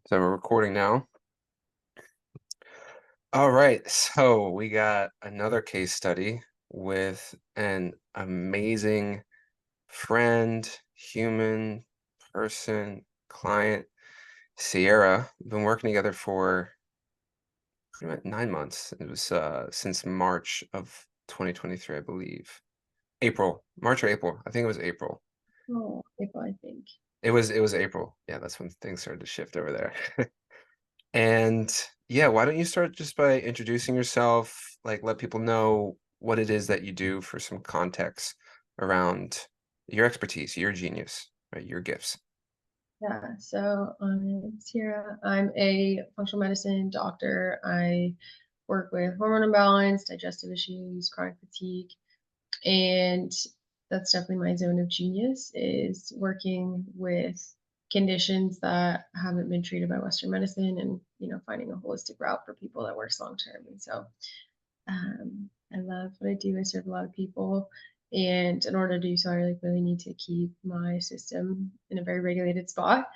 So we're recording now. All right. So we got another case study with an amazing friend, human, person, client, Sierra. We've been working together for pretty much 9 months. It was since March of 2023, I believe. April, March or April. I think it was April. Oh, April, I think. It was April. Yeah, that's when things started to shift over there. And yeah, why don't you start just by introducing yourself, like let people know what it is that you do for some context around your expertise, your genius, right? Your gifts. Yeah, so I'm Sierra. I'm a functional medicine doctor. I work with hormone imbalance, digestive issues, chronic fatigue, and that's definitely my zone of genius is working with conditions that haven't been treated by Western medicine and, finding a holistic route for people that works long term. And so I love what I do. I serve a lot of people. And in order to do so, I really need to keep my system in a very regulated spot.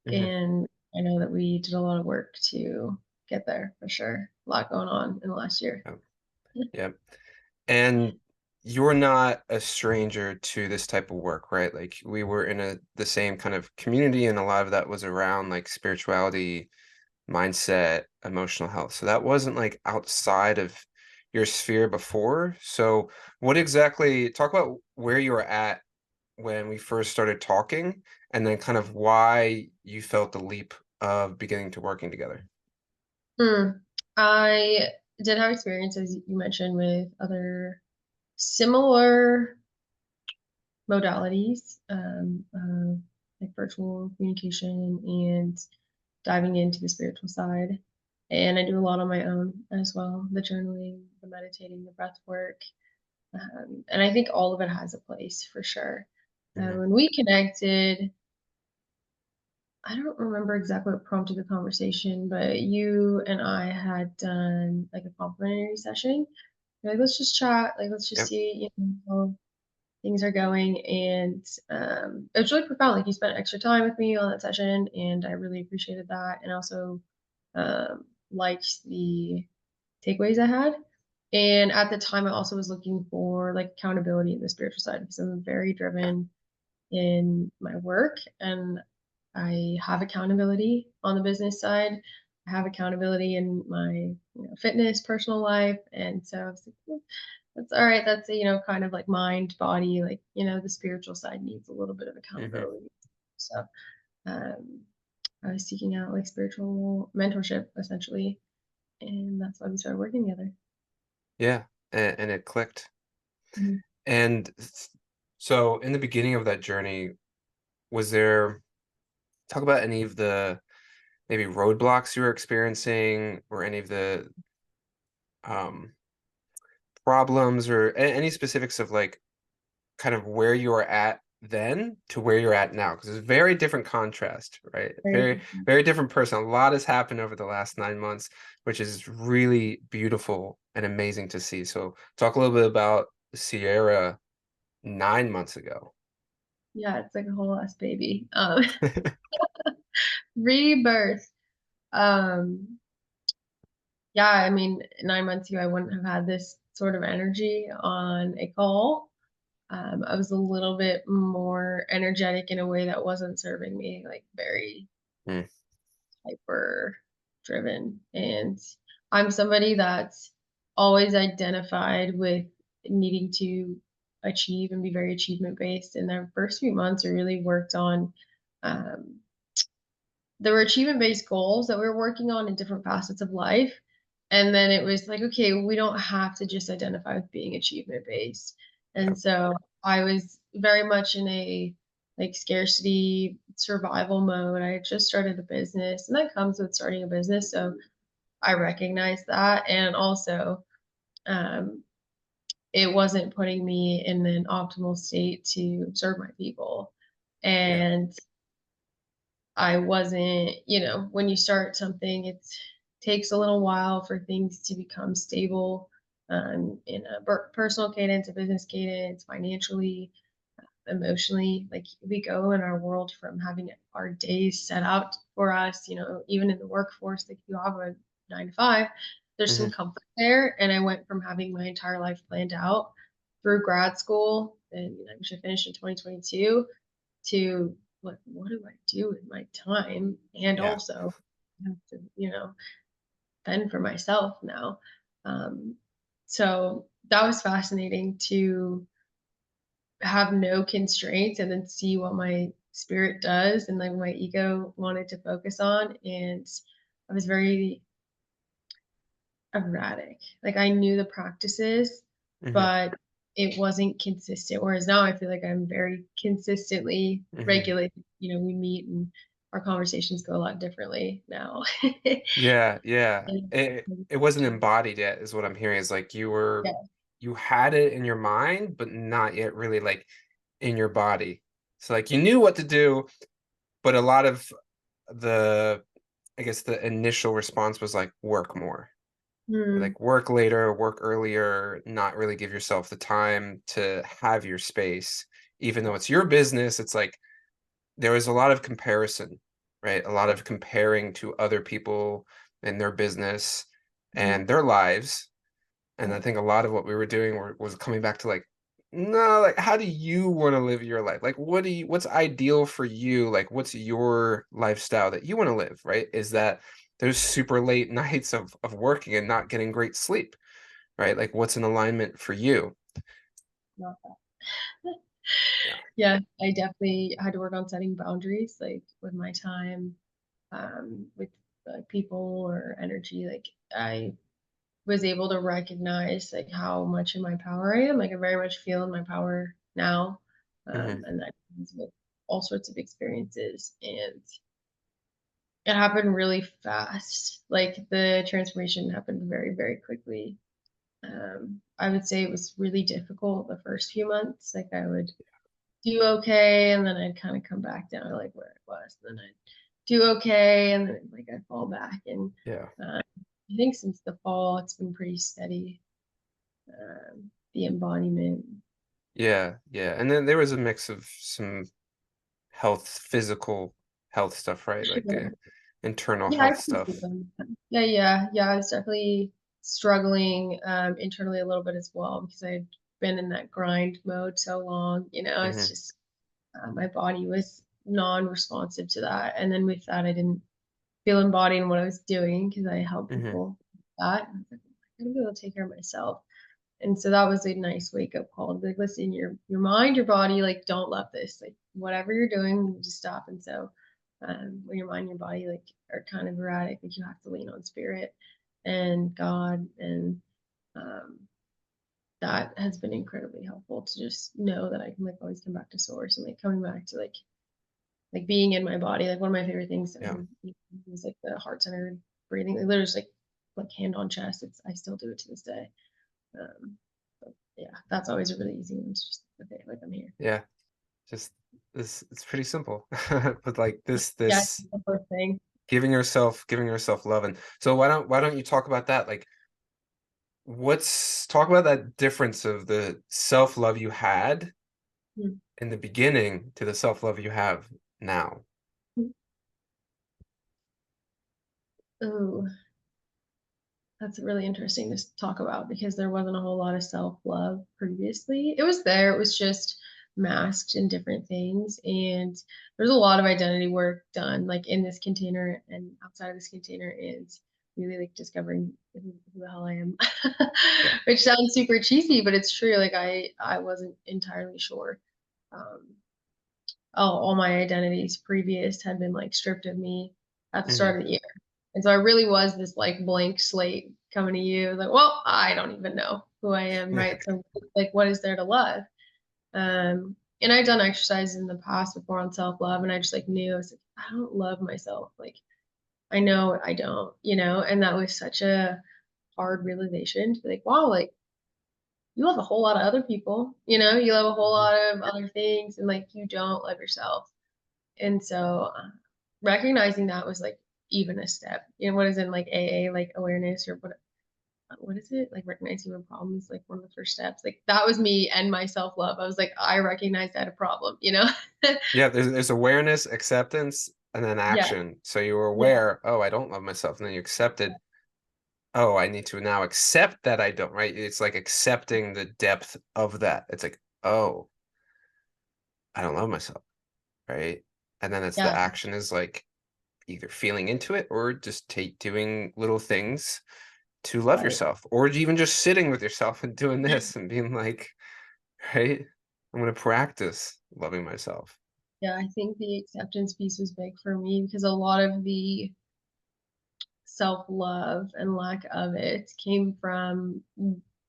Hmm. And I know that we did a lot of work to get there for sure. A lot going on in the last year. Yep. Yep. And you're not a stranger to this type of work, right? Like we were in the same kind of community, and a lot of that was around like spirituality, mindset, emotional health. So that wasn't like outside of your sphere before. So what exactly, talk about where you were at when we first started talking, and then kind of why you felt the leap of beginning to working together. Hmm. I did have experience, as you mentioned, with other similar modalities, like virtual communication and diving into the spiritual side. And I do a lot on my own as well, the journaling, the meditating, the breath work. And I think all of it has a place for sure. Hmm. When we connected, I don't remember exactly what prompted the conversation, but you and I had done like a complimentary session. Like, let's just chat. Like, let's just Yep. see, how things are going. And it was really profound. Like, you spent extra time with me on that session, and I really appreciated that. And also liked the takeaways I had. And at the time, I also was looking for like accountability in the spiritual side because I'm very Yeah. driven in my work and I have accountability on the business side. I have accountability in my fitness, personal life. And so I was like, "Hmm, that's all right. That's kind of like mind, body, like, the spiritual side needs a little bit of Hmm. accountability. So um, I was seeking out like spiritual mentorship essentially. And that's why we started working together. Yeah. And it clicked. Mhm. And so in the beginning of that journey, was there, talk about any of the maybe roadblocks you were experiencing or any of the um problems or any specifics of like kind of where you are at then to where you're at now, because it's very different contrast, right? Very Very, different. very different person. A lot has happened over the last 9 months, which is really beautiful and amazing to see. So talk a little bit about Sierra 9 months ago. Yeah, it's like a whole ass baby. Rebirth. Um, yeah, I mean, 9 months ago, I wouldn't have had this sort of energy on a call. I was a little bit more energetic in a way that wasn't serving me, like very Mm, hyper driven. And I'm somebody that's always identified with needing to achieve and be very achievement based. And the first few months, we really worked on um, there were achievement based goals that we were working on in different facets of life. And then it was like, okay, we don't have to just identify with being achievement based. yeah, And so I was very much in a like scarcity survival mode. I had just started a business, and that comes with starting a business. So I recognize that. And also, um, it wasn't putting me in an optimal state to serve my people. yeah, And I wasn't, when you start something, it takes a little while for things to become stable in a personal cadence, a business cadence, financially. emotionally. Like we go in our world from having our days set out for us, even in the workforce, like you have a 9 to 5, there's some Hmm. comfort there. And I went from having my entire life planned out through grad school, and which I finished in 2022, to what do I do with my time? And Yeah. also have to, fend for myself now. Um, so that was fascinating to have no constraints and then see what my spirit does and like my ego wanted to focus on. And I was very erratic. Like I knew the practices, Hmm. but it wasn't consistent. Whereas now I feel like I'm very consistently Hmm. regulated. We meet and our conversations go a lot differently now. Yeah, yeah. And- It wasn't embodied yet, is what I'm hearing. Is like yeah. you had it in your mind, but not yet really like in your body. So like you knew what to do, but a lot of the I guess the initial response was like work more. Hmm. Like work later, work earlier, not really give yourself the time to have your space. Even though it's your business, it's like there was a lot of comparison, right? A lot of comparing to other people and their business Mhm. and their lives. And Yeah. I think a lot of what we were doing was coming back to like, no, like how do you want to live your life? Like what's ideal for you? Like what's your lifestyle that you want to live, right? Is that those super late nights of working and not getting great sleep, right? Like what's an alignment for you? Not that. Yeah. Yeah, I definitely had to work on setting boundaries, like with my time, with people or energy. Like I was able to recognize like how much in my power I am. Like I very much feel in my power now, Hmm. and that comes with all sorts of experiences. And it happened really fast. Like the transformation happened very, very quickly. I would say it was really difficult the first few months. Like I would do okay, and then I'd kind of come back down to like where I was. And then I'd do okay, and then like I'd fall back. And Yeah. I think since the fall, it's been pretty steady. The embodiment. Yeah. Yeah. And then there was a mix of some physical health stuff, right? Like Sure. internal Yeah, I health appreciate stuff. them. Yeah. I was definitely struggling internally a little bit as well because I'd been in that grind mode so long. It's Hmm. just my body was non-responsive to that, and then with that, I didn't feel embodied in what I was doing because I help Hmm. people with that. And I was like, I'm gonna be able to take care of myself. And so that was a nice wake up call to be like, listen, your mind, your body, like don't let this. Like whatever you're doing, you just stop. And so when your mind and your body like are kind of erratic, like you have to lean on spirit and God, and um that has been incredibly helpful to just know that I can like always come back to source and like coming back to like being in my body. Like one of my favorite things Yeah. is like the heart centered breathing. Like literally just like hand on chest. I still do it to this day. Um, but yeah, that's always a really easy one. It's just okay, like I'm here. Yeah. Just this it's pretty simple. But like Yeah, this it's the first thing. giving yourself love. And so why don't you talk about that? Like what's talk about that difference of the self-love you had Mm. in the beginning to the self-love you have now. Oh, that's really interesting to talk about because there wasn't a whole lot of self-love previously. It was there, it was just masked in different things. And there's a lot of identity work done like in this container and outside of this container, and really like discovering who the hell I am. Yeah. Which sounds super cheesy, but it's true. Like I wasn't entirely sure. Um, all my identities previous had been like stripped of me at the Hmm. start of the year. And so I really was this like blank slate coming to you, like, well, I don't even know who I am, Yeah. right? So like what is there to love? And I'd done exercises in the past before on self-love, and I just like knew I was like, I don't love myself. Like I know I don't, and that was such a hard realization to be like, wow, like you love a whole lot of other people, you love a whole Hmm. lot of other things, and like you don't love yourself. And so recognizing that was like even a step. What is in like AA, like awareness or what? what is it? Like recognizing your problem is like one of the first steps. Like that was me and my self-love. I was like, I recognized I had a problem, you know? Yeah, there's awareness, acceptance, and then Yeah, action. So you were yeah, aware, oh, I don't love myself, and then you accepted, oh, I need to now accept that I don't, right? It's like accepting the depth of that. It's like, oh, I don't love myself, right? And then it's the yeah, action is like either feeling into it or just doing little things to love right. yourself, or even just sitting with yourself and doing this and being like, right, I'm gonna practice loving myself. Yeah, I think the acceptance piece was big for me because a lot of the self-love and lack of it came from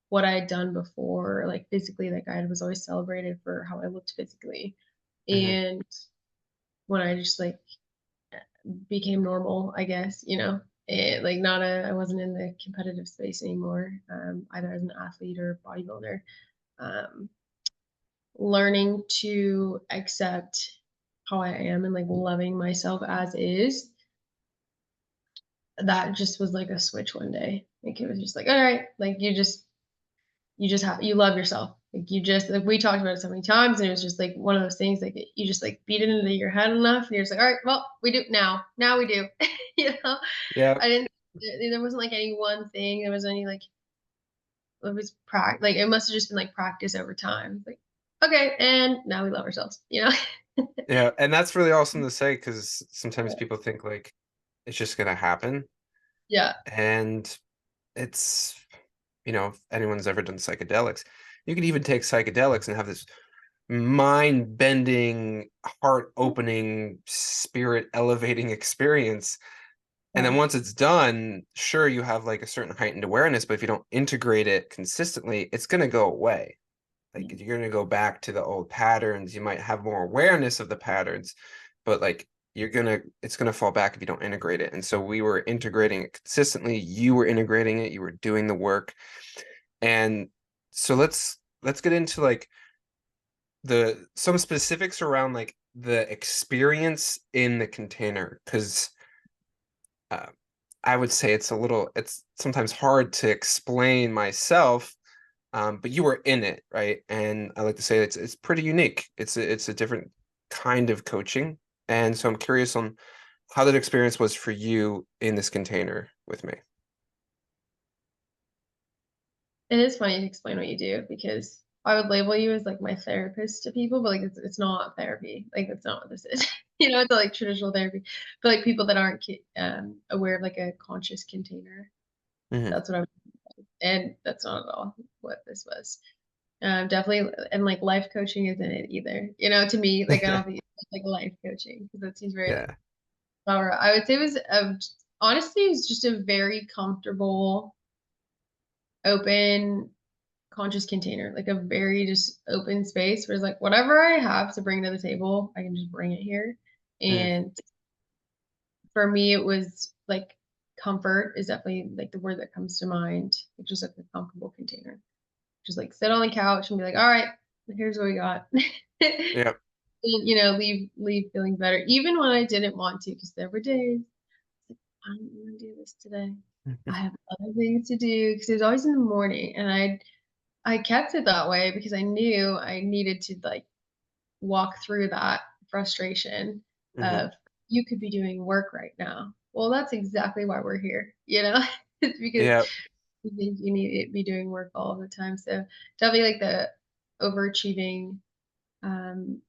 what I had done before. Like physically, like I was always celebrated for how I looked physically. Hmm. And when I just like became normal, I guess, like not I wasn't in the competitive space anymore, either as an athlete or bodybuilder. Um, Learning to accept how I am and like loving myself as is, that just was like a switch one day. Like it was just like, all right, like you love yourself. Like you just like we talked about it so many times, and it was just like one of those things like you just like beat it into your head enough, and you're just like, all right, well, we do now. Now we do. you know, Yeah, I didn't. There wasn't like any one thing. There was any like it was practice. Like it must have just been like practice over time. Like okay, and now we love ourselves. yeah, and that's really awesome to say because sometimes people think like it's just gonna happen, Yeah. and it's if anyone's ever done psychedelics, you could even take psychedelics and have this mind-bending, heart-opening, spirit-elevating experience. And then Yeah. once it's done, sure, you have like a certain heightened awareness, but if you don't integrate it consistently, it's going to go away. Like Yeah. you're going to go back to the old patterns. You might have more awareness of the patterns, but like it's going to fall back if you don't integrate it. And so we were integrating it consistently. You were integrating it. You were doing the work. And so let's get into like the some specifics around like the experience in the container because uh, I would say it's sometimes hard to explain myself, but you were in it, right? And I like to say it's pretty unique. It's a different kind of coaching, and so I'm curious on how that experience was for you in this container with me. It is funny to explain what you do because I would label you as like my therapist to people, but like it's not therapy. Like that's not what this is. It's like traditional therapy. But like people that aren't aware of like a conscious container. Hmm. That's what I'm, and that's not at all what this was. Definitely, and like life coaching isn't it either. To me, like I don't think it's like life coaching because that seems very like Yeah. flower. I would say it was honestly it was just a very comfortable, open conscious container, like a very just open space where it's like whatever I have to bring to the table, I can just bring it here. Mm. And for me, it was like comfort is definitely like the word that comes to mind. It's just like a comfortable container. Just like sit on the couch and be like, all right, here's what we got. Yeah. And, leave feeling better, even when I didn't want to, because there were days like, I don't want to do this today. I have other things to do because it was always in the morning, and I kept it that way because I knew I needed to like walk through that frustration Hmm. of you could be doing work right now. Well, that's exactly why we're here. It's because Yeah. you think you need to be doing work all the time. So definitely like the overachieving um,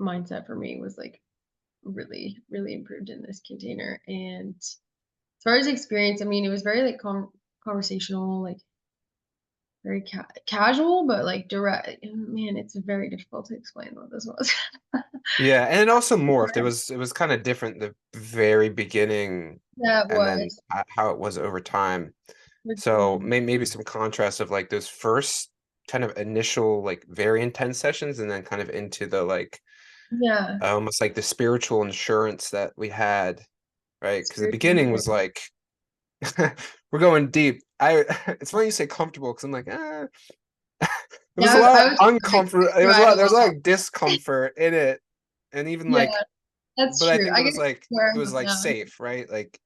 mindset for me was like really, really improved in this container. And as far as experience, I mean, it was very like conversational, like very casual, but like direct. Man, it's very difficult to explain what this was. Yeah, and it also morphed. It was kind of different the very beginning That and then was how it was over time. for So sure. maybe some contrast of like those first kind of initial like very intense sessions and then kind of into the like Yeah, almost like the spiritual insurance that we had, right? Because the spiritual beginning was insurance. like we're going deep. I it's funny you say comfortable because I'm like, there was a Yeah, lot I of was like uncomfort. It was a cried a lot. There was a lot lot. of discomfort in it, and even Yeah, like, that's but I true. think I guess where it I'm was at like now, it's safe, right? Like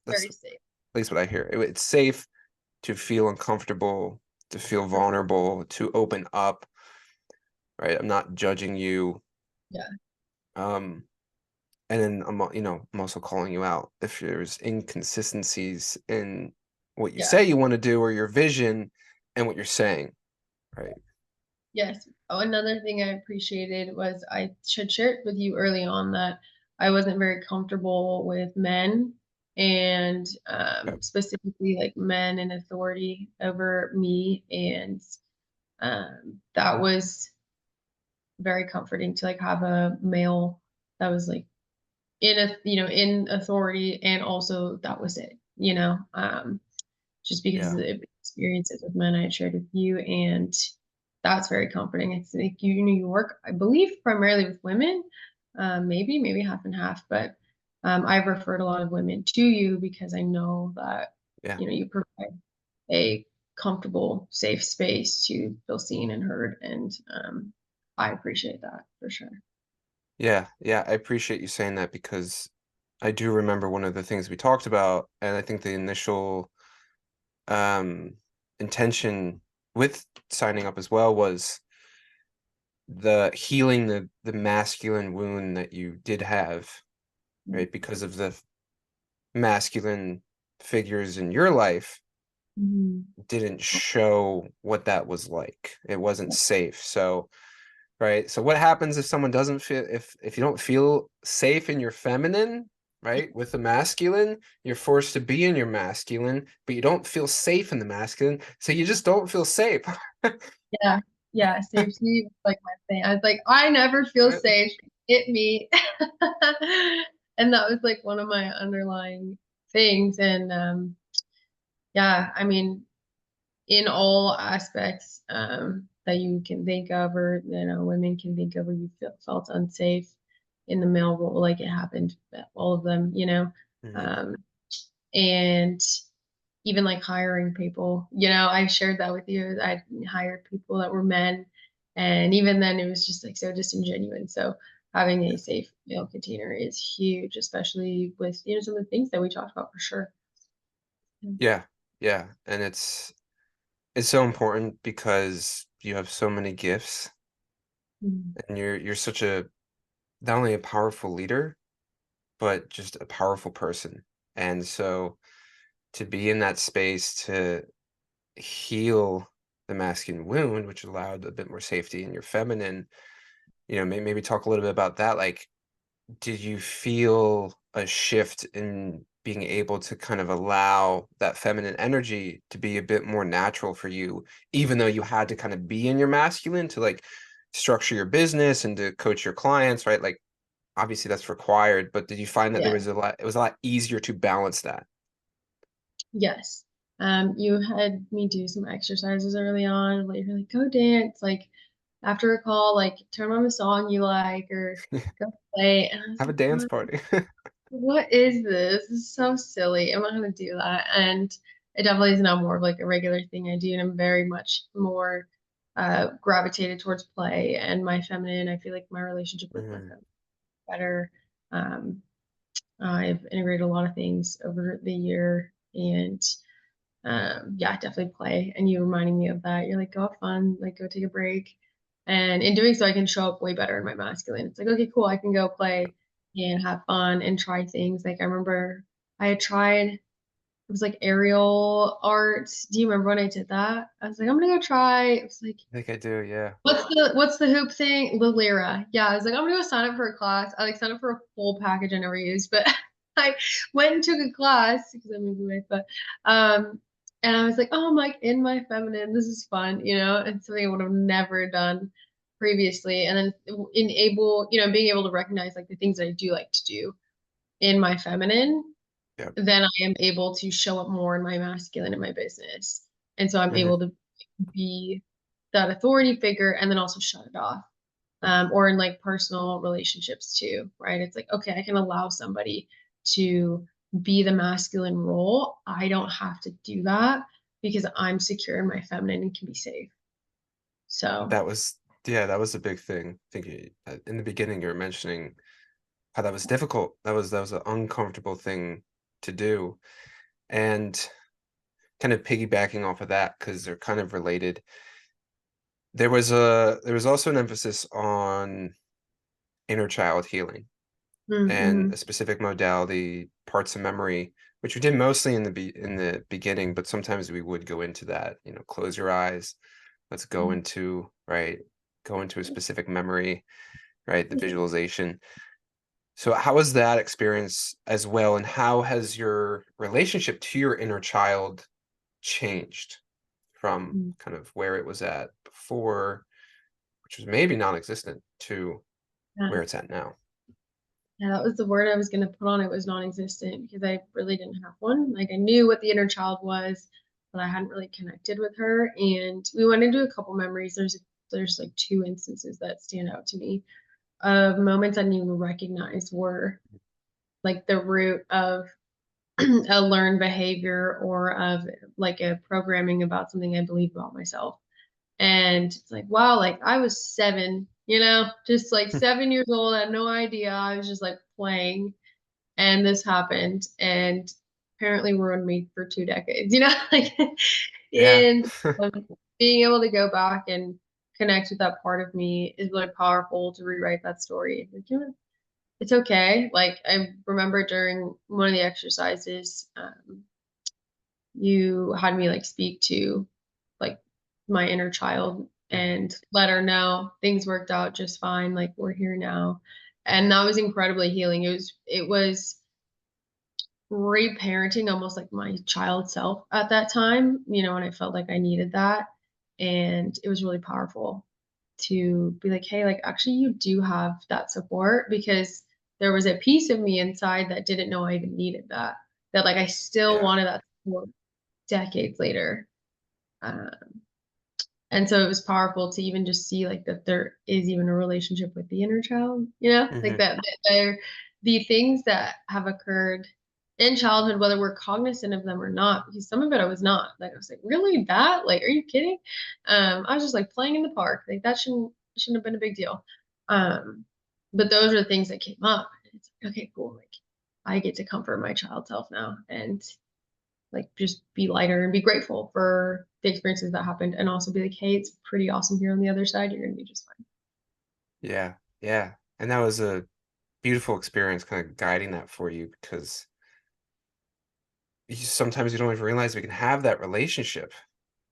that's very at safe. least what I hear. It's safe, to feel uncomfortable, to feel vulnerable, to open up, right? I'm not judging you. Yeah. Um, and then I'm also calling you out if there's inconsistencies in what you Yeah. say you want to do or your vision and what you're saying, right? Yes. Oh, another thing I appreciated was I should share it with you early on that I wasn't very comfortable with men and Yeah, specifically like men in authority over me. And that was very comforting to like have a male that was like in a, in authority, and also that was it, just because of yeah, the experiences with men I had shared with you. And that's very comforting. It's like you work, I believe, primarily with women, maybe half and half, but I've referred a lot of women to you because I know that yeah, you provide a comfortable, safe space to feel seen and heard, and I appreciate that for sure. yeah, yeah. I appreciate you saying that because I do remember one of the things we talked about, and I think the initial um intention with signing up as well was the healing the masculine wound that you did have, right? Because of the masculine figures in your life Mhm. didn't show what that was like. It wasn't safe. So, right? So what happens if someone doesn't feel if you don't feel safe in your feminine, right? With the masculine, you're forced to be in your masculine, but you don't feel safe in the masculine, so you just don't feel safe. Yeah, yeah, safety was like my thing. I was like, I never feel Right? safe. Hit me. And that was like one of my underlying things. And yeah, I mean, in all aspects that you can think of, or women can think of, where you felt unsafe in the male role, like it happened, all of them, Mhm. um, and even like hiring people. I shared that with you. I hired people that were men, and even then, it was just like so disingenuous. So having a safe male container is huge, especially with some of the things that we talked about for sure. Yeah, yeah, and it's so important because you have so many gifts Mhm. and you're such a not only a powerful leader, but just a powerful person. And so to be in that space to heal the masculine wound, which allowed a bit more safety in your feminine, maybe talk a little bit about that. Like, did you feel a shift in being able to kind of allow that feminine energy to be a bit more natural for you, even though you had to kind of be in your masculine to like structure your business and to coach your clients, right? Like, obviously that's required, but did you find that Yeah. it was a lot easier to balance that? Yes. You had me do some exercises early on. Like you're like, go dance. Like after a call, like turn on a song you like, or go play. And I was Have a like, dance what? party. What is this? This is so silly. I'm not gonna do that. And it definitely is now more of like a regular thing I do, and I'm very much more gravitated towards play and my feminine. I feel like my relationship with my Mhm. feminine is better. Um, I've integrated a lot of things over the year, and yeah, definitely play. And you reminding me of that. You're like, go have fun, like go take a break. And in doing so, I can show up way better in my masculine. It's like, okay, cool, I can go play and have fun and try things. Like I remember I had tried, it was like aerial art. Do you remember when I did that? I was like, I'm gonna go try. It was like, I think I do, yeah. what's the hoop thing? The Lyra. Yeah, I was like, I'm gonna go sign up for a class. I like signed up for a full package I never used, but I went and took a class because I'm moving away. But and I was like, oh, I'm like in my feminine. This is fun, and something I would have never done previously. And then being able to recognize like the things that I do like to do in my feminine, Yeah. then I am able to show up more in my masculine in my business. And so I'm Hmm. able to be that authority figure and then also shut it off. Or in like personal relationships too, right? It's like, okay, I can allow somebody to be the masculine role. I don't have to do that because I'm secure in my feminine and can be safe. So, That was, yeah, that was a big thing. I think in the beginning you were mentioning how that was difficult. That was an uncomfortable thing to do. And kind of piggybacking off of that because they're kind of related. There was also an emphasis on inner child healing and Mm-hmm. a specific modality, parts of memory, which we did mostly in the beginning, but sometimes we would go into that, close your eyes, let's go into, right, go into a specific memory, right, the visualization. So how was that experience as well, and how has your relationship to your inner child changed from kind of where it was at before, which was maybe non-existent, to Yeah. where it's at now? Yeah, that was the word I was going to put on it, was non-existent, because I really didn't have one. Like I knew what the inner child was, but I hadn't really connected with her. And we went into a couple memories. There's like two instances that stand out to me of moments I didn't even recognize were like the root of a learned behavior or of like a programming about something I believe about myself. And it's like, wow, like I was 7, just like 7 years old. I had no idea. I was just like playing, and this happened, and apparently ruined me for 2 decades, like, Yeah. and um, being able to go back and connect with that part of me is really powerful to rewrite that story. Like, it's okay. Like, I remember during one of the exercises, you had me like speak to like my inner child Mhm. and let her know things worked out just fine. Like we're here now. And that was incredibly healing. It was reparenting almost like my child self at that time, when I felt like I needed that. And it was really powerful to be like, hey, like actually you do have that support, because there was a piece of me inside that didn't know I even needed that. That like I still Yeah. wanted that support decades later. Um, and so it was powerful to even just see like that there is even a relationship with the inner child, like Hmm. that there the things that have occurred in childhood, whether we're cognizant of them or not, because some of it I was not. Like I was like, really that? Like, are you kidding? I was just like playing in the park. Like that shouldn't have been a big deal. Um, but those are the things that came up. It's like, okay, cool. Like I get to comfort my child self now. And like just be lighter and be grateful for the experiences that happened, and also be like, hey, it's pretty awesome here on the other side. You're gonna be just fine. Yeah. Yeah. And that was a beautiful experience kind of guiding that for you because sometimes you don't even realize we can have that relationship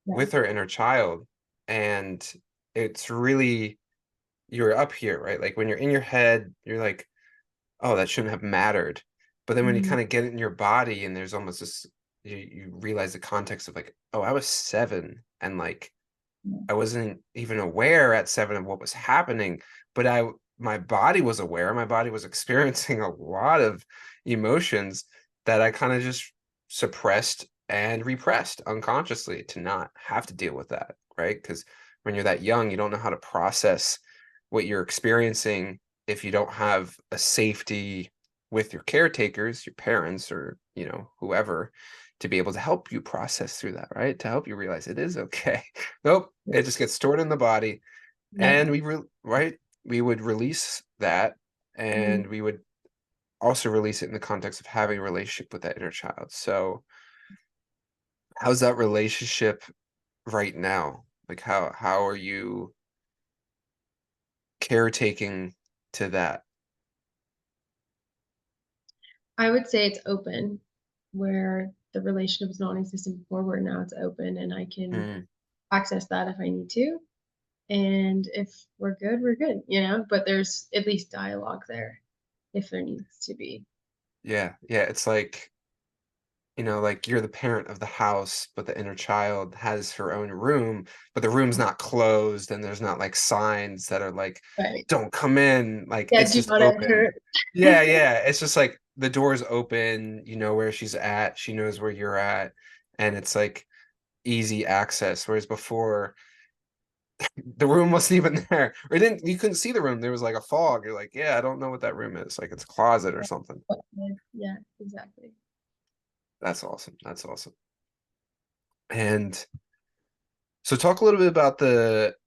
Yeah. with our inner child. And it's really, you're up here, right? Like when you're in your head, you're like, oh, that shouldn't have mattered. But then when you Mhm. kind of get it in your body and there's almost this, you realize the context of like, oh, I was 7 and like I wasn't even aware at 7 of what was happening, but my body was aware. My body was experiencing a lot of emotions that I kind of just suppressed and repressed unconsciously to not have to deal with that, right? Because when you're that young, you don't know how to process what you're experiencing if you don't have a safety with your caretakers, your parents, or whoever, to be able to help you process through that, right? To help you realize it is okay. Nope, it just gets stored in the body, Yeah. and right, we would release that, Mhm. and we would also release it in the context of having a relationship with that inner child. So, how's that relationship right now? Like, how are you caretaking to that? I would say it's open, where the relationship was non-existent before, where now it's open and I can Mm, access that if I need to. And if we're good, we're good, but there's at least dialogue there if there needs to be. yeah, yeah. It's like, like you're the parent of the house, but the inner child has her own room, but the room's not closed and there's not like signs that are like, Right. don't come in. Like Yeah, it's do just not open. enter. Yeah, yeah. It's just like the door's open, you know where she's at, she knows where you're at, and it's like easy access. Whereas before, the room wasn't even there. Or you couldn't see the room. There was like a fog. You're like, yeah, I don't know what that room is. Like it's a closet or something. Yeah, exactly. That's awesome. That's awesome. And so talk a little bit about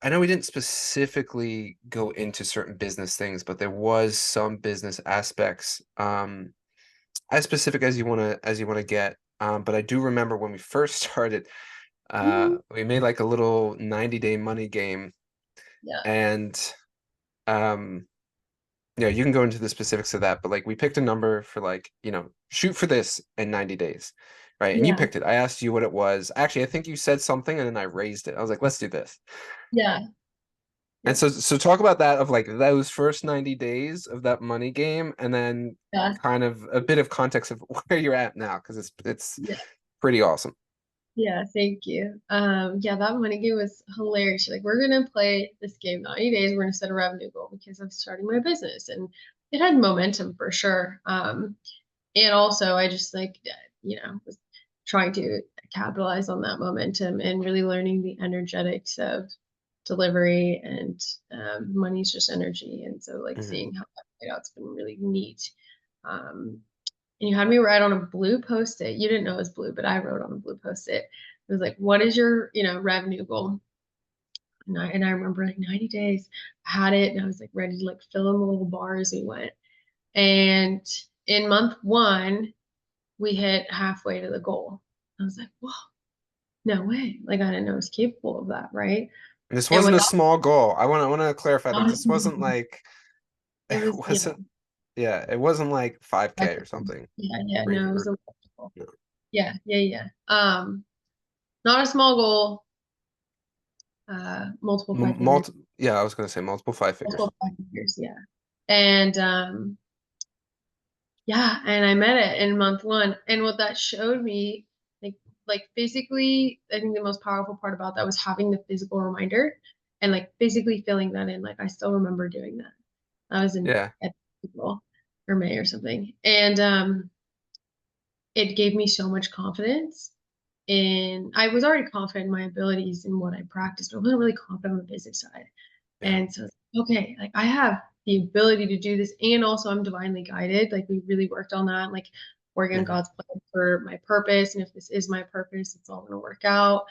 I know we didn't specifically go into certain business things, but there was some business aspects, as specific as you want to get. But I do remember when we first started, Mhm. we made like a little 90-day money game, Yeah. and um, yeah, you can go into the specifics of that, but like we picked a number for like, shoot for this in 90 days, right? And you Yeah. picked it. I asked you what it was. Actually, I think you said something and then I raised it. I was like, let's do this. Yeah. And Yep. so talk about that of like those first 90 days of that money game and then Yeah. kind of a bit of context of where you're at now because it's Yeah. pretty awesome. Yeah, thank you. Yeah, that money game was hilarious. Like, we're gonna play this game 90 days. We're gonna set a revenue goal because I'm starting my business, and it had momentum for sure. And also I just like, was trying to capitalize on that momentum and really learning the energetics of delivery and money's just energy. And so like Mhm. seeing how that played out, it's been really neat. And you had me write on a blue post-it. You didn't know it was blue, but I wrote on a blue post-it. It was like, what is your, revenue goal? And I remember like 90 days, I had it and I was like ready to like fill in the little bar as we went. And in month one, we hit halfway to the goal. I was like, whoa, no way. Like I didn't know I was capable of that, right? And this And wasn't a without small goal. I want to clarify like this wasn't it like it was, wasn't yeah, it wasn't like 5K or multiple. something. Yeah, Or no, even it was or, a multiple. no. Yeah. Not a small goal, multiple five figures. Yeah, I was gonna say multiple five figures. Multiple 5 figures, yeah. And yeah, and I met it in month one. And what that showed me, like like physically, I think the most powerful part about that was having the physical reminder and like physically filling that in. Like I still remember doing that. I was in Yeah. at April or May or something. And it gave me so much confidence. And I was already confident in my abilities and what I practiced, but I wasn't really confident on the business side. Yeah. And so, okay, like I have the ability to do this, and also I'm divinely guided. Like we really worked on that, like working on Hmm. God's plan for my purpose. And if this is my purpose, it's all going to work out.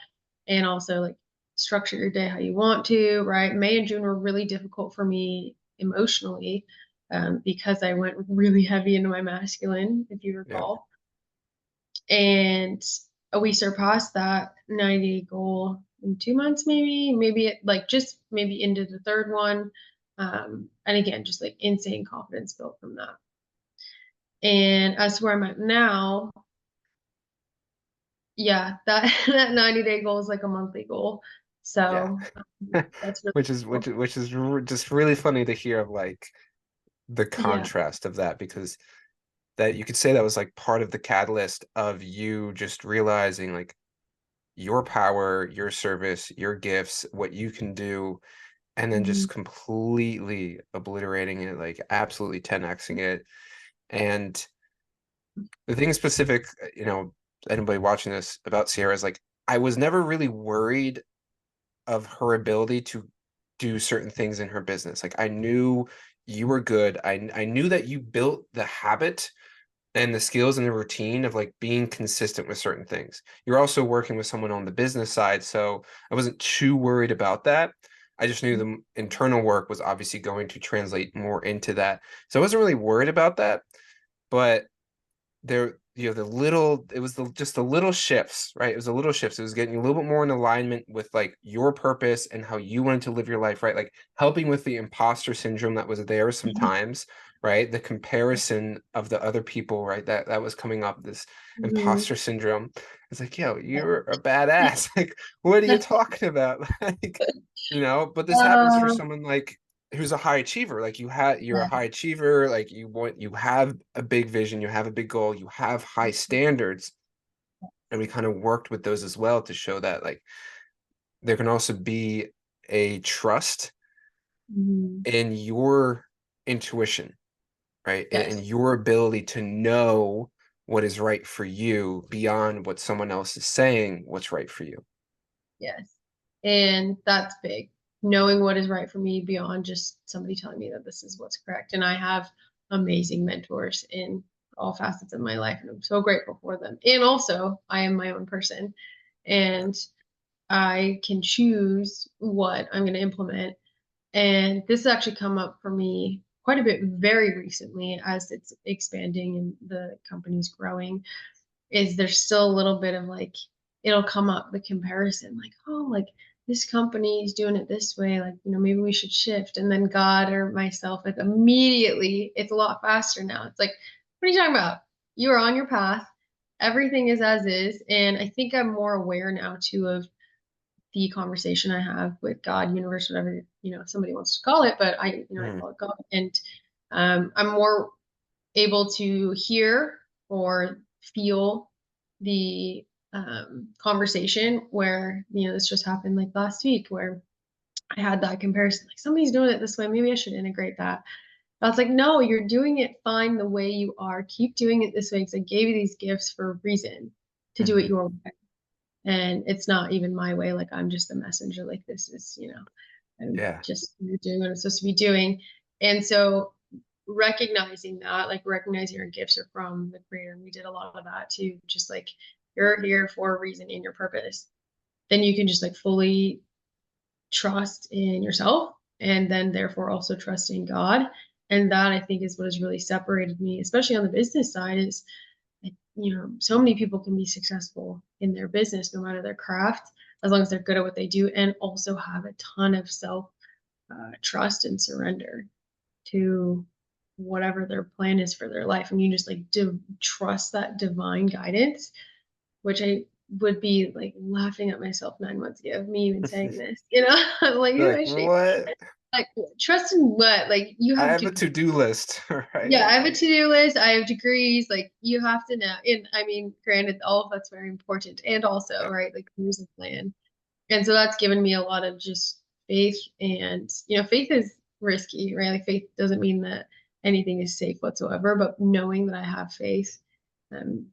And also, like, structure your day how you want to, right? May and June were really difficult for me emotionally, because I went really heavy into my masculine, if you Yeah. recall. And we surpassed that 90 goal in 2 months, maybe like just maybe into the third one. And again, just like insane confidence built from that. And as to where I'm at now, yeah, that that 90-day goal is like a monthly goal. Yeah. So that's really cool. Just really funny to hear of like the Yeah. contrast of that because that you could say that was like part of the catalyst of you just realizing like your power, your service, your gifts, what you can do, and then Mhm. just completely obliterating it, like absolutely 10xing it. And the thing specific, anybody watching this about Sierra is like, I was never really worried of her ability to do certain things in her business. Like I knew you were good. I knew that you built the habit and the skills and the routine of like being consistent with certain things. You're also working with someone on the business side, so I wasn't too worried about that. I just knew the internal work was obviously going to translate more into that. So I wasn't really worried about that, but there the little it was just the little shifts, right? It was the little shifts. It was getting a little bit more in alignment with like your purpose and how you wanted to live your life, right? Like helping with the imposter syndrome that was there sometimes, right? The comparison of the other people, right? That was coming up, this Mhm. imposter syndrome. It's like, yo, you're a badass. Like, what are you talking about? Like, but this happens for Uh, someone like who's a high achiever. Like you're a yeah. high achiever, like you have a big vision, you have a big goal, you have high standards. And we kind of worked with those as well to show that like there can also be a trust Mhm. in your intuition, right? And Yes. your ability to know what is right for you beyond what someone else is saying what's right for you. Yes. And that's big. Knowing what is right for me beyond just somebody telling me that this is what's correct. And I have amazing mentors in all facets of my life, and I'm so grateful for them. And also, I am my own person, Yeah. and I can choose what I'm going to implement. And this has actually come up for me quite a bit very recently as it's expanding and the company's growing. is there's still a little bit of like, it'll come up the comparison, like, oh, like this company is doing it this way, like, maybe we should shift. And then God or myself, like immediately, it's a lot faster now. It's like, what are you talking about? You are on your path. Everything is as is. And I think I'm more aware now too of the conversation I have with God, universe, whatever, somebody wants to call it, but I Mm, call it God. And I'm more able to hear or feel the conversation where, this just happened like last week where I had that comparison, like somebody's doing it this way, maybe I should integrate that. I was like, no, you're doing it fine the way you are. Keep doing it this way because I gave you these gifts for a reason to do it mhm. your way. And it's not even my way. Like I'm just the messenger. Like this is, I'm Yeah. just doing what I'm supposed to be doing. And so recognizing that, like recognizing your gifts are from the creator. And we did a lot of that too. Just like you're here for a reason in your purpose. Then you can just like fully trust in yourself and then therefore also trust in God. And that I think is what has really separated me, especially on the business side, is so many people can be successful in their business, no matter their craft, as long as they're good at what they do and also have a ton of self trust and surrender to whatever their plan is for their life. And you just like trust that divine guidance, which I would be like laughing at myself 9 months ago of me even saying this, like You're who like, is she? what? Like trust in what? Like you I have have a degrees. to-do list, right? Yeah, I have a to-do list. I have degrees. Like you have to know. And I mean, granted, all of that's very important. And also, Yeah. right, like there's a plan. And so that's given me a lot of just faith. And, faith is risky, right? Like faith doesn't mean that anything is safe whatsoever, but knowing that I have faith um,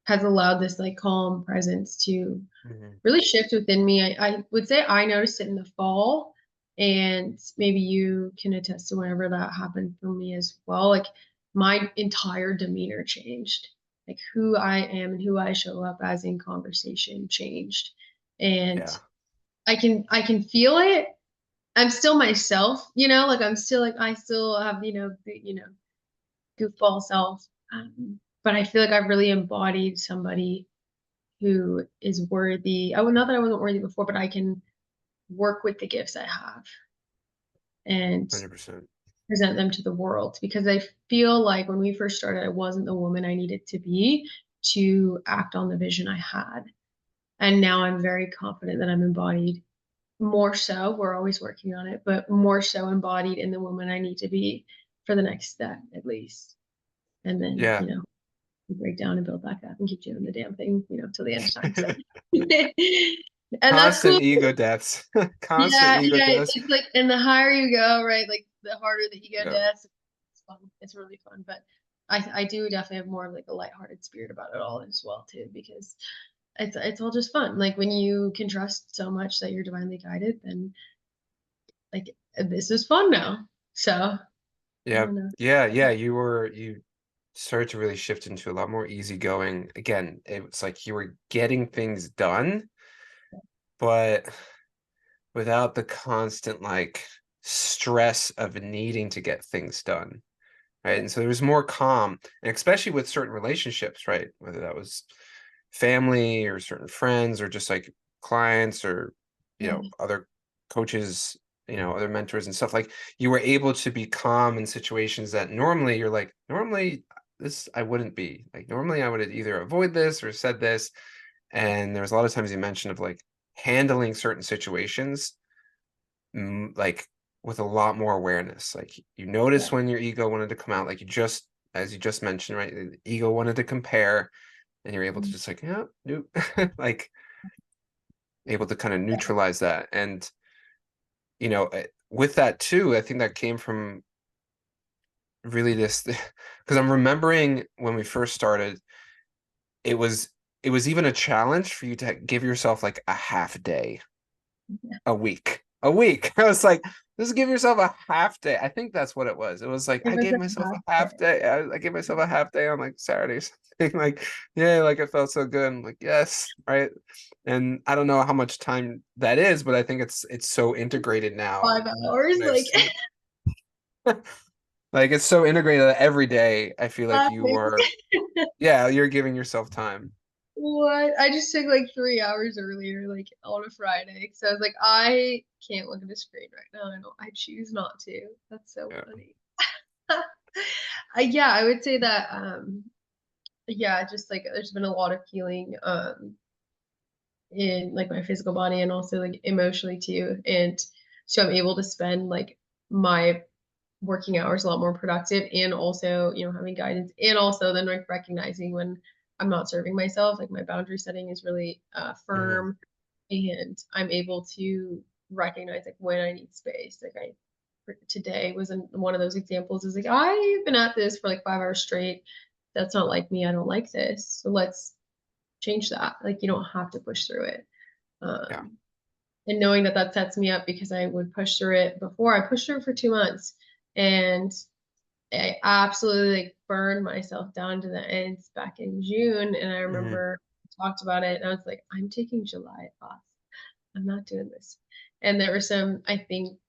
has allowed this like calm presence to Mhm. really shift within me. I would say I noticed it in the fall, and maybe you can attest to whenever that happened for me as well. Like my entire demeanor changed. Like who I am and who I show up as in conversation changed. And Yeah. I can feel it. I'm still myself, like I'm still like I still have, goofball self. But I feel like I've really embodied somebody who is worthy. Oh, not that I wasn't worthy before, but I can work with the gifts I have and 100%. present them to the world because I feel like when we first started, I wasn't the woman I needed to be to act on the vision I had. And now I'm very confident that I'm embodied more so. We're always working on it, but more so embodied in the woman I need to be for the next step, at least. And then, Yeah. break down and build back up and keep doing the damn thing, till the end of time. So, and that's Constant cool. ego deaths. Constant Yeah, ego yeah. deaths. It's like, and the higher you go, right? Like the harder the ego Yeah. gets. It's fun. It's really fun. But I do definitely have more of like a lighthearted spirit about it all as well too, because it's all just fun. Like when you can trust so much that you're divinely guided, then like this is fun now. So I Yeah. don't know. Yeah. Yeah. You started to really shift into a lot more easygoing. Again, it was like you were getting things done, but without the constant like stress of needing to get things done. Right. Yeah, And so there was more calm, and especially with certain relationships, right? Whether that was family or certain friends or just like clients or, yeah, other coaches, other mentors and stuff, like you were able to be calm in situations that normally you're like, normally this I wouldn't be like, normally I would either avoid this or said this. And there was a lot of times you mentioned of like handling certain situations like with a lot more awareness. Like you yeah. notice when your ego wanted to come out, like as you just mentioned, right? The ego wanted to compare, and you're able to Mhm. just like, yeah, nope, like able to kind of neutralize that. And with that too, I think that came from really this because I'm remembering when we first started, it was it was even a challenge for you to give yourself like a half day a week. A week. I was like, just give yourself a half day. I think that's what it was. It was like Give I us gave a myself path a half there. day. I gave myself a half day on like Saturdays. Like, yeah, like it felt so good. I'm like, yes, right. And I don't know how much time that is, but I think it's so integrated now. 5 hours, And I've like seen it. Like it's so integrated that every day I feel like you What? are, yeah, you're giving yourself time. I just took like 3 hours earlier, like on a Friday. So I was like, I can't look at the screen right now. I choose not to. That's so Yeah. funny. Yeah, I would say that yeah, just like there's been a lot of healing in like my physical body and also like emotionally too. And so I'm able to spend like my working hours a lot more productive and also, having guidance and also then like recognizing when I'm not serving myself, like my boundary setting is really Hmm. firm and I'm able to recognize like when I need space. Like today was one of those examples is like, I've been at this for like 5 hours straight. That's not like me. I don't like this. So let's change that. Like you don't have to push through it. Yeah. Um, and knowing that that sets me up because I would push through it before. I pushed through it for 2 months and I absolutely like burned myself down to the ends back in June. And I Hmm. remember I talked about it and I was like, I'm taking July off. I'm not doing this. And there were some, I think,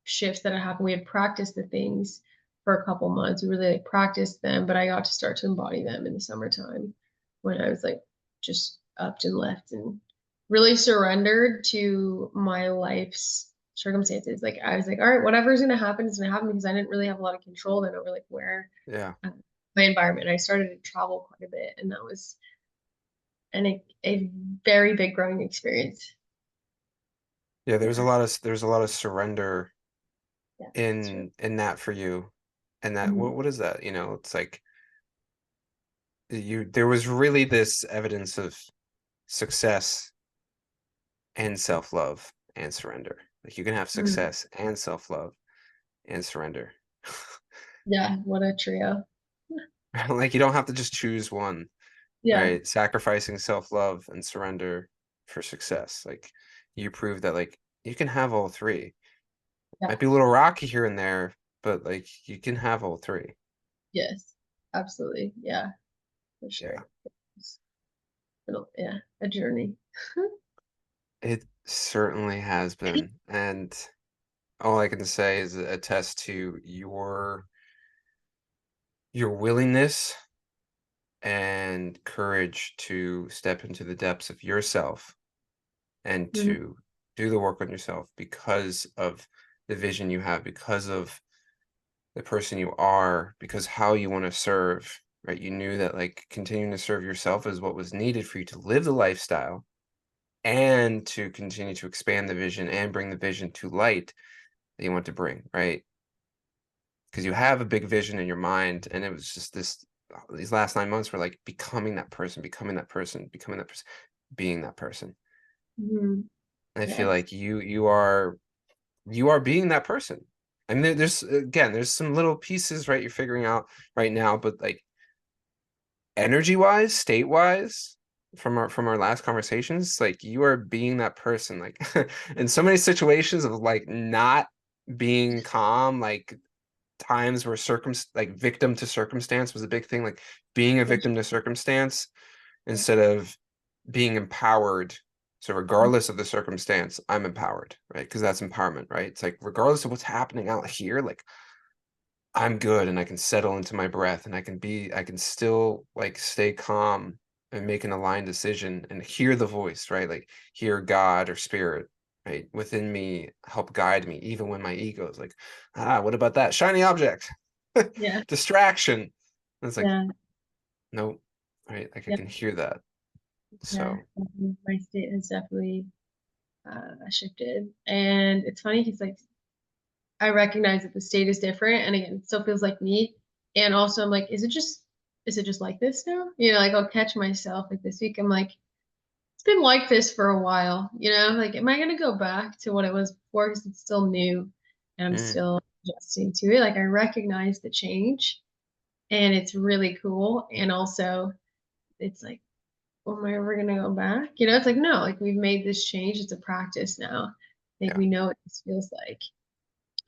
shifts that had happened. We had practiced the things for a couple months. We really like practiced them, but I got to start to embody them in the summertime when I was like just upped and left and really surrendered to my life's circumstances. Like I was like, all right, whatever's gonna happen is gonna happen because I didn't really have a lot of control then over like where Yeah. uh, my environment. I started to travel quite a bit, and that was a very big growing experience. Yeah. Yeah, There's a lot of surrender yeah, that's right. in that for you. And that Mhm. what is that? It's like there was really this evidence of success and self-love and surrender. Like you can have Mhm. success and self-love and surrender. Yeah, what a trio. Like you don't have to just choose one, Yeah, right? Sacrificing self-love and surrender for success. Like you prove that like you can have all three. yeah, Might be a little rocky here and there, but like you can have all three. yes, absolutely. Yeah, for Yeah. sure. Yeah, a journey. It certainly has been. And all I can say is attest to your willingness and courage to step into the depths of yourself and Mhm. to do the work on yourself because of the vision you have, because of the person you are, because how you want to serve, right? You knew that like continuing to serve yourself is what was needed for you to live the lifestyle and to continue to expand the vision and bring the vision to light that you want to bring, right? Because you have a big vision in your mind, and it was just these last 9 months were like becoming that person, becoming that person, becoming that person, being that person. Mhm. And I feel Yes. like you are being that person. I mean, there's again, there's some little pieces, right, you're figuring out right now, but like energy wise, state wise, from our last conversations, like you are being that person. Like in so many situations of like not being calm, like times where like victim to circumstance was a big thing, like being a victim to circumstance instead of being empowered. So regardless of the circumstance, I'm empowered, right? Because that's empowerment, right? It's like regardless of what's happening out here, like I'm good and I can settle into my breath and I can still like stay calm and make an aligned decision and hear the voice, right? Like hear God or spirit, right? Within me, help guide me, even when my ego is like, what about that shiny object? Yeah. Distraction. And it's like, Yeah. nope, right? Like I Yeah. can hear that. Yeah. So My state has definitely shifted, and it's funny because like I recognize that the state is different, and again, it still feels like me. And also, I'm like, is it just like this now? Like I'll catch myself like this week. I'm like, it's been like this for a while. Like, am I gonna go back to what it was before? Because it's still new, and I'm mm, still adjusting to it. Like I recognize the change, and it's really cool. And also, it's like, well, am I ever gonna go back? It's like no, like we've made this change. It's a practice now. Like yeah. we know what this feels like.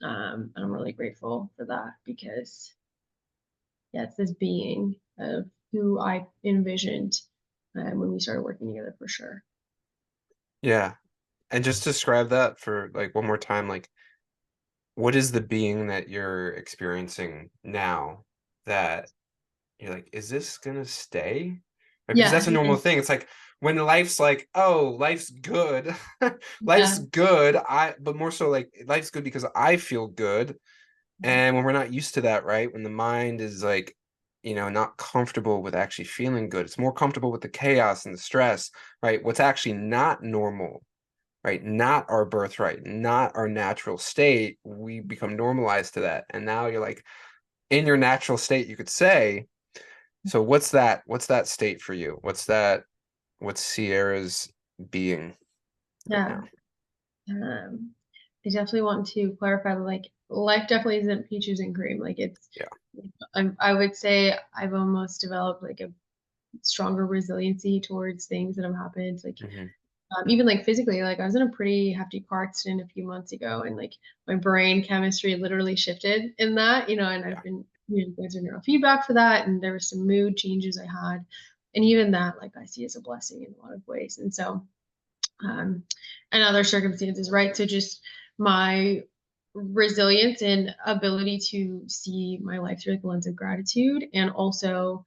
I'm really grateful for that because yeah, it's this being of who I envisioned when we started working together for sure. Yeah. And just describe that for like one more time, like what is the being that you're experiencing now that you're like, is this gonna stay? Right? Because Yeah, that's a normal thing. It's like when life's like, oh, life's good. Life's yeah, good. But more so like life's good because I feel good. And when we're not used to that, right? When the mind is like, not comfortable with actually feeling good, it's more comfortable with the chaos and the stress, right? What's actually not normal, right? Not our birthright, not our natural state. We become normalized to that. And now you're like in your natural state, you could say. So what's that state for you? What's Sierra's being right yeah. now? Um, I definitely want to clarify that, like, life definitely isn't peaches and cream. Like, it's, Yeah. I would say I've almost developed like a stronger resiliency towards things that have happened. Like, Hmm. even like physically, like I was in a pretty hefty car accident a few months ago, and like my brain chemistry literally shifted in that, and I've Yeah. been, going through neurofeedback for that, and there were some mood changes I had, and even that, like I see as a blessing in a lot of ways, and so, um, and other circumstances, right? So just my resilience and ability to see my life through like the lens of gratitude, and also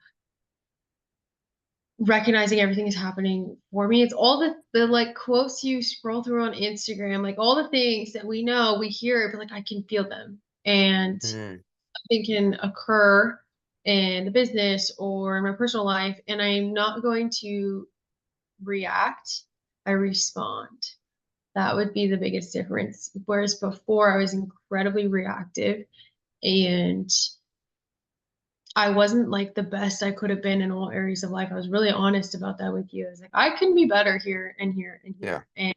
recognizing everything is happening for me. It's all the like quotes you scroll through on Instagram, like all the things that we know, we hear, but like I can feel them. And Hmm. something can occur in the business or in my personal life, and I'm not going to react, I respond. That would be the biggest difference. Whereas before I was incredibly reactive, and I wasn't like the best I could have been in all areas of life. I was really honest about that with you. I was like, I can be better here and here and Yeah. here.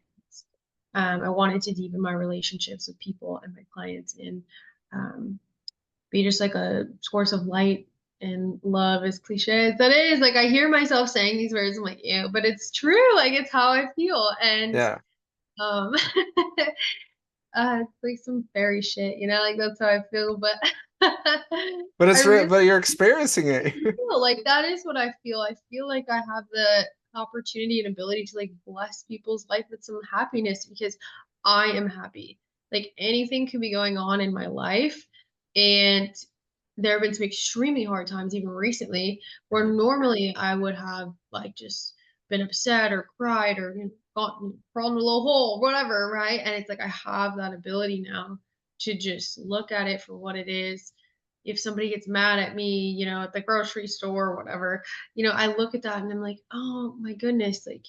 And I wanted to deepen my relationships with people and my clients, and um, be just like a source of light and love, as cliche as that is. Like I hear myself saying these words, I'm like, ew, but it's true. Like it's how I feel. And Yeah. um, it's like some fairy shit, like that's how I feel. But But I it's real, really but you're experiencing it. feel like that is what I feel. I feel like I have the opportunity and ability to like bless people's life with some happiness because I am happy. Like anything could be going on in my life. And there have been some extremely hard times, even recently, where Mhm. normally I would have like just been upset or cried or gotten crawled in a little hole, whatever, right? And it's like I have that ability now to just look at it for what it is. If somebody gets mad at me, at the grocery store or whatever, I look at that and I'm like, oh my goodness, like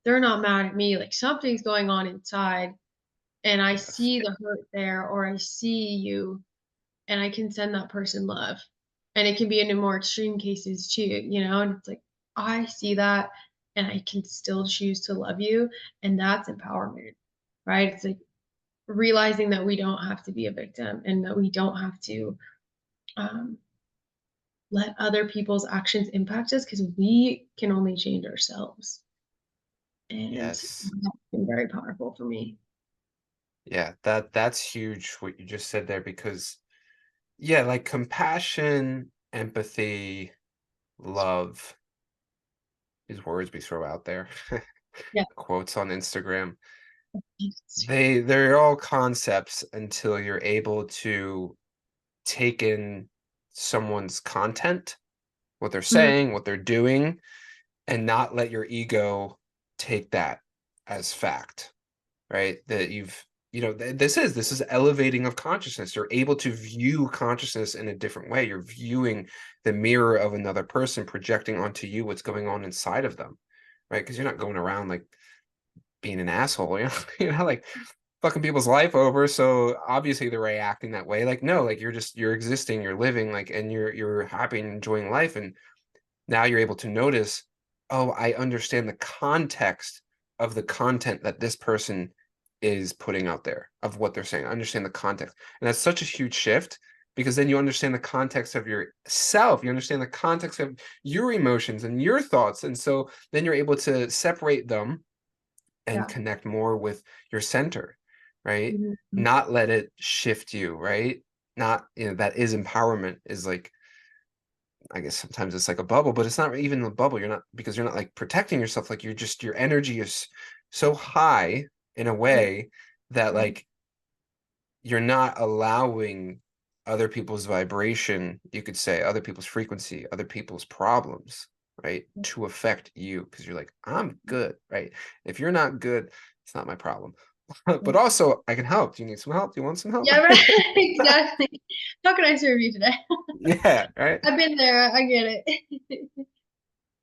they're not mad at me. Like something's going on inside, and I Yes. see the hurt there, or I see you, and I can send that person love. And it can be in more extreme cases too, and it's like, I see that and I can still choose to love you. And that's empowerment, right? It's like realizing that we don't have to be a victim and that we don't have to um, let other people's actions impact us because we can only change ourselves. And Yes. that's been very powerful for me. Yeah, that's huge what you just said there because yeah, like compassion, empathy, love, these words we throw out there, Yeah. quotes on Instagram. They're all concepts until you're able to take in someone's content, what they're Mhm. saying, what they're doing, and not let your ego take that as fact, right? That this is elevating of consciousness. You're able to view consciousness in a different way. You're viewing the mirror of another person projecting onto you what's going on inside of them, right? Because you're not going around like being an asshole, like fucking people's life over. So obviously they're reacting that way. Like, no, like you're existing, you're living, like, and you're happy and enjoying life. And now you're able to notice, oh, I understand the context of the content that this person is putting out there, of what they're saying. I understand the context. And that's such a huge shift because then you understand the context of yourself. You understand the context of your emotions and your thoughts. And so then you're able to separate them and Yeah. connect more with your center, right? Mhm. Not let it shift you, right? Not, that is empowerment, is like, I guess sometimes it's like a bubble, but it's not even a bubble. You're not, because you're not like protecting yourself. Like your energy is so high in a Yeah. way that like you're not allowing other people's vibration, you could say, other people's frequency, other people's problems, right, to affect you because you're like, I'm good, right? If you're not good, it's not my problem. But also, I can help. Do you need some help? Do you want some help? Yeah, right. Exactly. How can I serve you today? Yeah, right. I've been there. I get it.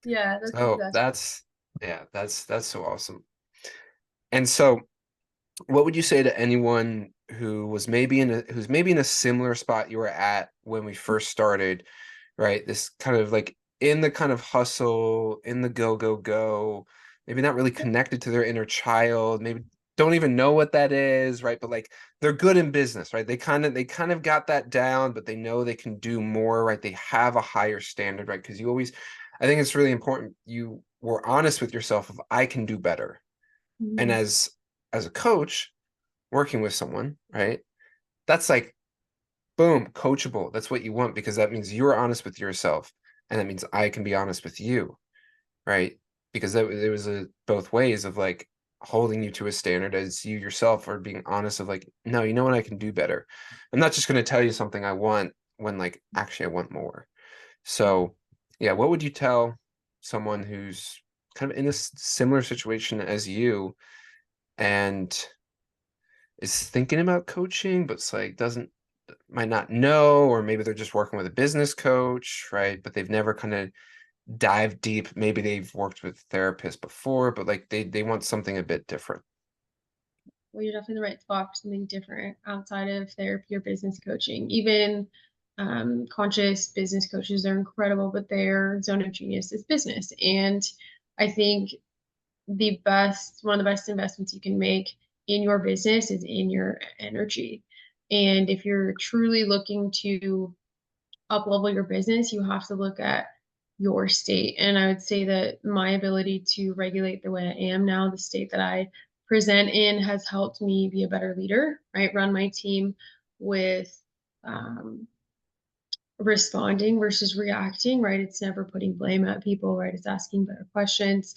Yeah, that's So exactly. that's yeah, that's so awesome. And so what would you say to anyone who's maybe in a similar spot you were at when we first started, right? This kind of like in the kind of hustle, in the go, go, go, maybe not really connected to their inner child, maybe don't even know what that is, right? But like they're good in business, right? They kind of got that down, but they know they can do more, right? They have a higher standard, right? Because you always, I think it's really important you were honest with yourself of I can do better. And Mhm. as a coach working with someone, right? That's like boom, coachable. That's what you want because that means you're honest with yourself, and that means I can be honest with you, right? Because there was a both ways of like holding you to a standard as you yourself are being honest of like, no, you know what, I can do better. I'm not just going to tell you something I want when like actually I want more. So, yeah, what would you tell someone who's kind of in a similar situation as you and is thinking about coaching, but it's like doesn't might not know, or maybe they're just working with a business coach, right? But they've never kind of dived deep. Maybe they've worked with therapists before, but like they want something a bit different. Well, you're definitely in the right spot for something different outside of therapy or business coaching. Even conscious business coaches are incredible, but their zone of genius is business. And I think one of the best investments you can make in your business is in your energy. And if you're truly looking to up level your business, you have to look at your state. And I would say that my ability to regulate the way I am now, the state that I present in, has helped me be a better leader, right? Run my team with um, responding versus reacting, right? It's never putting blame at people, right? It's asking better questions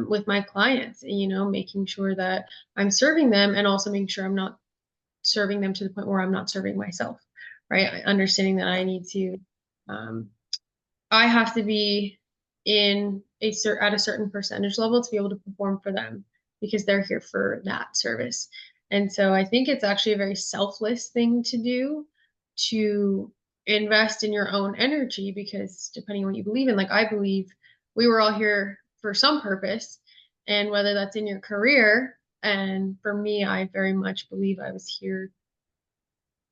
with my clients, making sure that I'm serving them and also making sure I'm not serving them to the point where I'm not serving myself, right? Understanding that Yeah, um, I have to be at a certain percentage level to be able to perform for them because they're here for that service. And so I think it's actually a very selfless thing to do to invest in your own energy because depending on what you believe in, like I believe we were all here for some purpose. And whether that's in your career, and for me, I very much believe I was here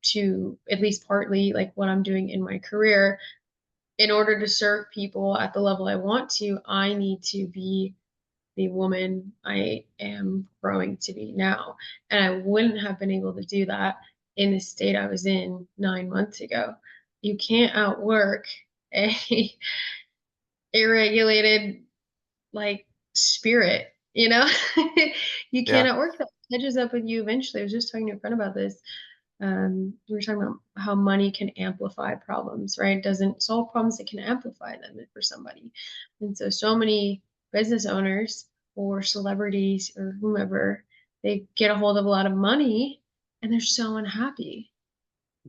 to at least partly like what I'm doing in my career in order to serve people at the level I want to, I need to be the woman I am growing to be now. And I wouldn't have been able to do that in the state I was in 9 months ago. You can't outwork a irregulated like spirit, you know? You can't yeah, outwork that. It catches up with you eventually. I was just talking to a friend about this. We were talking about how money can amplify problems, right? It doesn't solve problems, it can amplify them for somebody. And so many business owners or celebrities or whomever, they get a hold of a lot of money and they're so unhappy.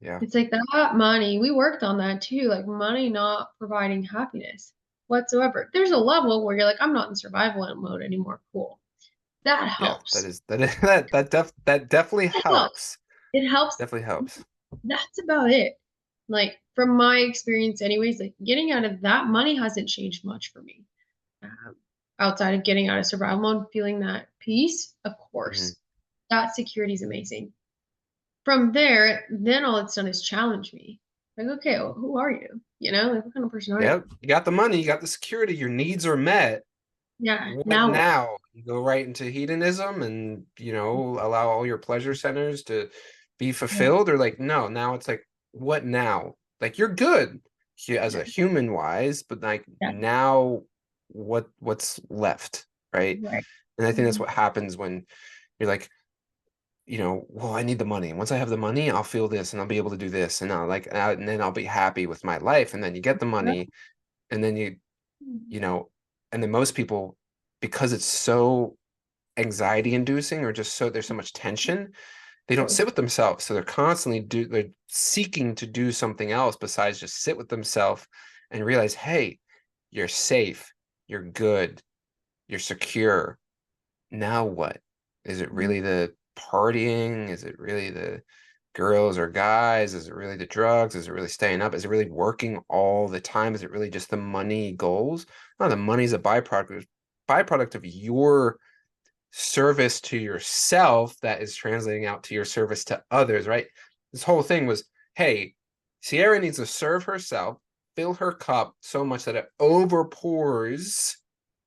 yeah, It's like that money, we worked on that too, like money not providing happiness whatsoever. There's a level where you're like, I'm not in survival mode anymore. Cool. That yeah. That helps. is that is that definitely It helps. helps. It helps. Definitely helps. That's about it. Like from my experience, anyways, like getting out of that money hasn't changed much for me. Um, Outside of getting out of survival mode, feeling that peace, of Mhm. course, that security is amazing. From there, then all it's done is challenge me. Like, okay, well, who are you? Like what kind of person are you? Yeah, you got the money, you got the security, your needs are met. Yeah, What now what? now? You go right into hedonism and, allow all your pleasure centers to be Yeah, fulfilled, or like, no, now it's like, what now? Like you're good as yeah, a human wise, but like yeah, now what's left, right? right. And I think that's Mhm. what happens when you're like, well, I need the money. Once I have the money, I'll feel this and I'll be able to do this and and then I'll be happy with my life. And then you get the Yeah. money and then you know, and then most people, because it's so anxiety inducing or just so there's so much tension, they don't sit Yes. with themselves. So they're constantly they're seeking to do something else besides just sit with themselves and realize, hey, you're safe, you're good, you're secure. Now what? Is it Mhm. really the partying? Is it really the girls or guys? Is it really the drugs? Is it really staying up? Is it really working all the time? Is it really just the money goals? No, the money's a byproduct of your service to yourself that is translating out to your service to others, right? This whole thing was, hey, Sierra needs to serve herself, fill her cup so much that it overpours,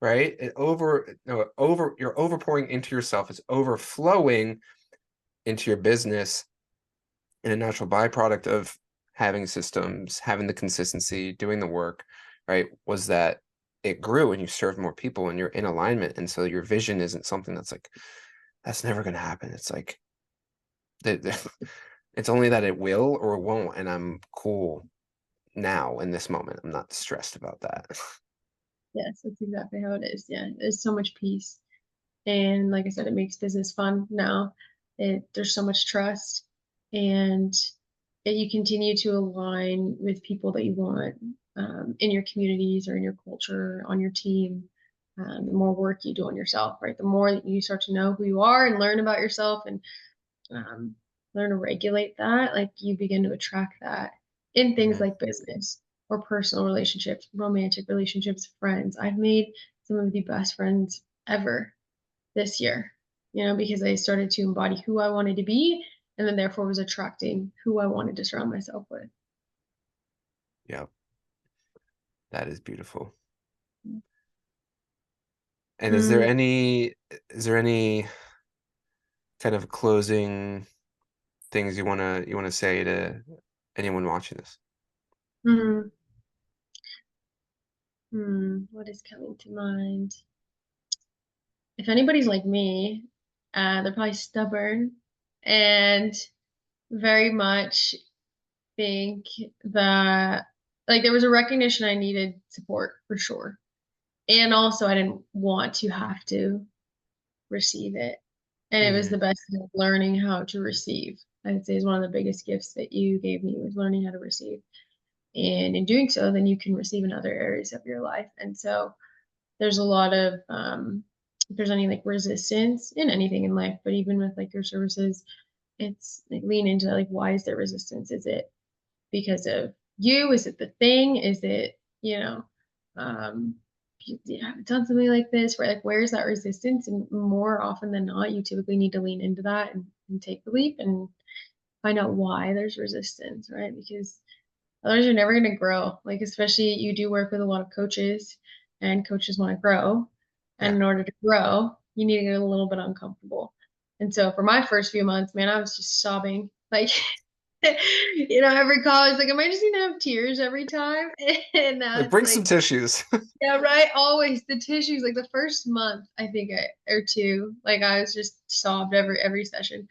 right? It over no, over you're overpouring into yourself. It's overflowing into your business, and a natural byproduct of having systems, having the consistency, doing the work, right, was that it grew and you served more people and you're in alignment. And so your vision isn't something that's like, that's never going to happen. It's like, it's only that it will or it won't. And I'm cool now in this moment. I'm not stressed about that. Yes, that's exactly how it is. Yeah, there's so much peace. And like I said, it makes business fun now. There's so much trust, and you continue to align with people that you want in your communities or in your culture, on your team. The more work you do on yourself, right? The more that you start to know who you are and learn about yourself and um, learn to regulate that, like you begin to attract that in things Mhm. like business or personal relationships, romantic relationships, friends. I've made some of the best friends ever this year, because I started to embody who I wanted to be and then therefore was attracting who I wanted to surround myself with. Yeah, that is beautiful. And Mm, is there any kind of closing things you want to say to anyone watching this? mm, what is coming to mind? If anybody's like me, they're probably stubborn and very much think that like there was a recognition I needed support for sure. And also I didn't want to have to receive it. And it was Hmm. the best thing of learning how to receive. I'd say is one of the biggest gifts that you gave me was learning how to receive. And in doing so, then you can receive in other areas of your life. And so there's a lot of if there's any like resistance in anything in life, but even with like your services, it's like lean into like why is there resistance? Is it because of you? Is it the thing? Is it, um, you haven't done something like this, where like where's that resistance? And more often than not, you typically need to lean into that and take the leap and find out why there's resistance, right? Because otherwise you're never going to grow. Like especially you do work with a lot of coaches and coaches want to grow. And Yeah. in order to grow, you need to get a little bit uncomfortable. And so for my first few months, man, I was just sobbing. Like every call is like, am I just gonna have tears every time? And now Like, it's bring some like, tissues. yeah, right. Always the tissues. Like the first month, I think, or two, like I was just sobbed every session.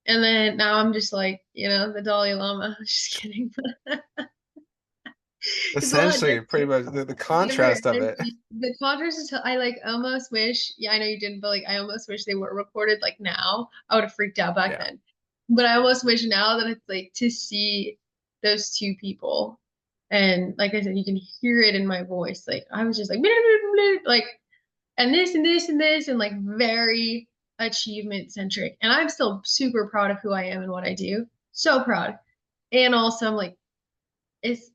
And then now I'm just like, the Dalai Lama. Just kidding. It's a lot Essentially, pretty different. much the contrast of it. The contrast is, I like almost wish, yeah, I know you didn't, but like I almost wish they were recorded like now. I would have freaked out back Yeah. then. But I almost wish now that it's like to see those two people. And like I said, you can hear it in my voice. Like I was just like, like, and this and this and this, and like very achievement centric. And I'm still super proud of who I am and what I do. So proud. And also I'm like,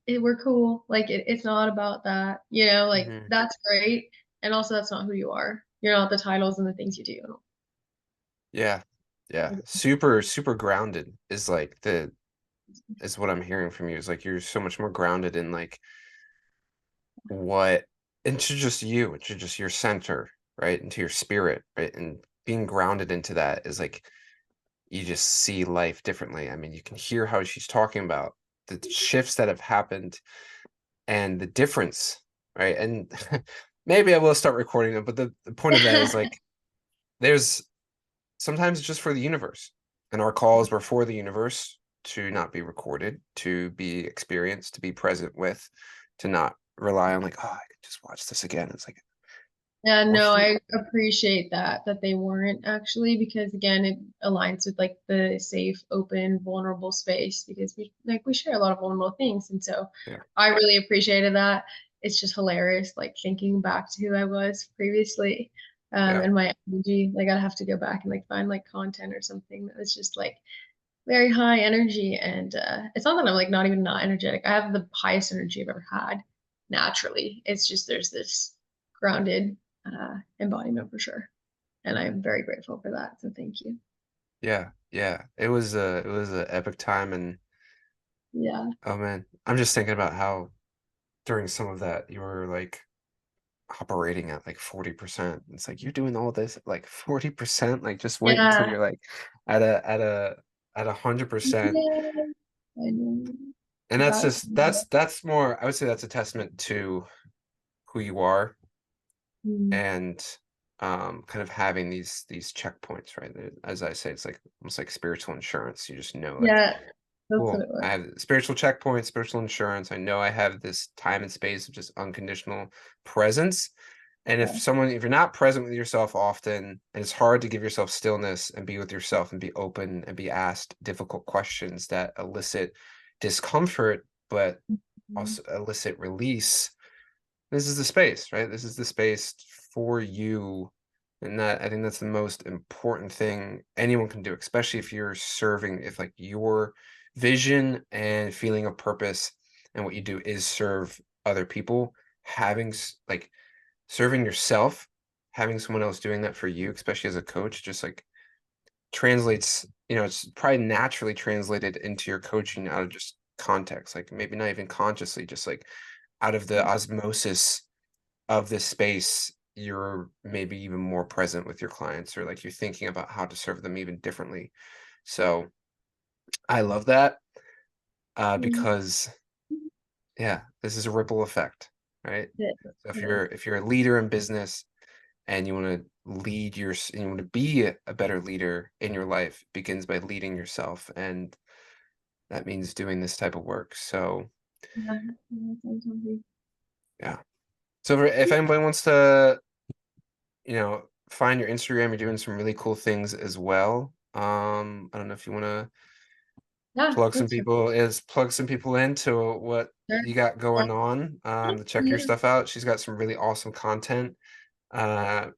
we're cool. Like it's not about that, like Hmm. that's great. And also that's not who you are. You're not the titles and the things you do. Yeah. Yeah. Super, super grounded is like the is what I'm hearing from you. Is like you're so much more grounded in like what into just you, into just your center, right? Into your spirit, right? And being grounded into that is like you just see life differently. I mean, you can hear how she's talking about the shifts that have happened and the difference, right? And maybe I will start recording them, but the point of that is like there's sometimes it's just for the universe. And our calls were for the universe to not be recorded, to be experienced, to be present with, to not rely on like, oh, I could just watch this again. It's like Yeah, or no, fear. I appreciate that they weren't actually, because again, it aligns with like the safe, open, vulnerable space, because we share a lot of vulnerable things. And so Yeah, I really appreciated that. It's just hilarious, like thinking back to who I was previously, yeah, and my energy. Like I'd have to go back and like find like content or something that was just like very high energy. And it's not that I'm like not even not energetic. I have the highest energy I've ever had naturally. It's just there's this grounded embodiment for sure. And I'm very grateful for that. So thank you. yeah, yeah. It was a epic time, and Yeah. oh man, I'm just thinking about how during some of that you were like operating at like 40%. It's like you're doing all this at like 40%. Like just wait until Yeah. you're like at a 100%. Yeah. I know. And that's That. just that's more, I would say that's a testament to who you are Mm. and kind of having these checkpoints, right? As I say, it's like almost like spiritual insurance. You just know like, Yeah. That's what cool, it was. I have spiritual checkpoints, spiritual insurance. I know I have this time and space of just unconditional presence. And Yeah. if you're not present with yourself often, and it's hard to give yourself stillness and be with yourself and be open and be asked difficult questions that elicit discomfort, but Mhm. also elicit release, this is the space, right? This is the space for you. And that I think that's the most important thing anyone can do, especially if you're serving, if like your vision and feeling of purpose and what you do is serve other people, like serving yourself, having someone else doing that for you, especially as a coach, just like translates, it's probably naturally translated into your coaching out of just context, like maybe not even consciously, just like out of the osmosis of this space, you're maybe even more present with your clients, or like you're thinking about how to serve them even differently. So I love that Mhm. because yeah, this is a ripple effect, right? It So is. if you're a leader in business and you want to and you want to be a better leader in your life, it begins by leading yourself, and that means doing this type of work. So Yeah. Yeah, sometimes yeah. So if anybody wants to find your Instagram, you're doing some really cool things as well. I don't know if you want to yeah, that's for plug some people into what sure. you got Well, going on. To check your yeah. stuff out. She's got some really awesome content. Uh,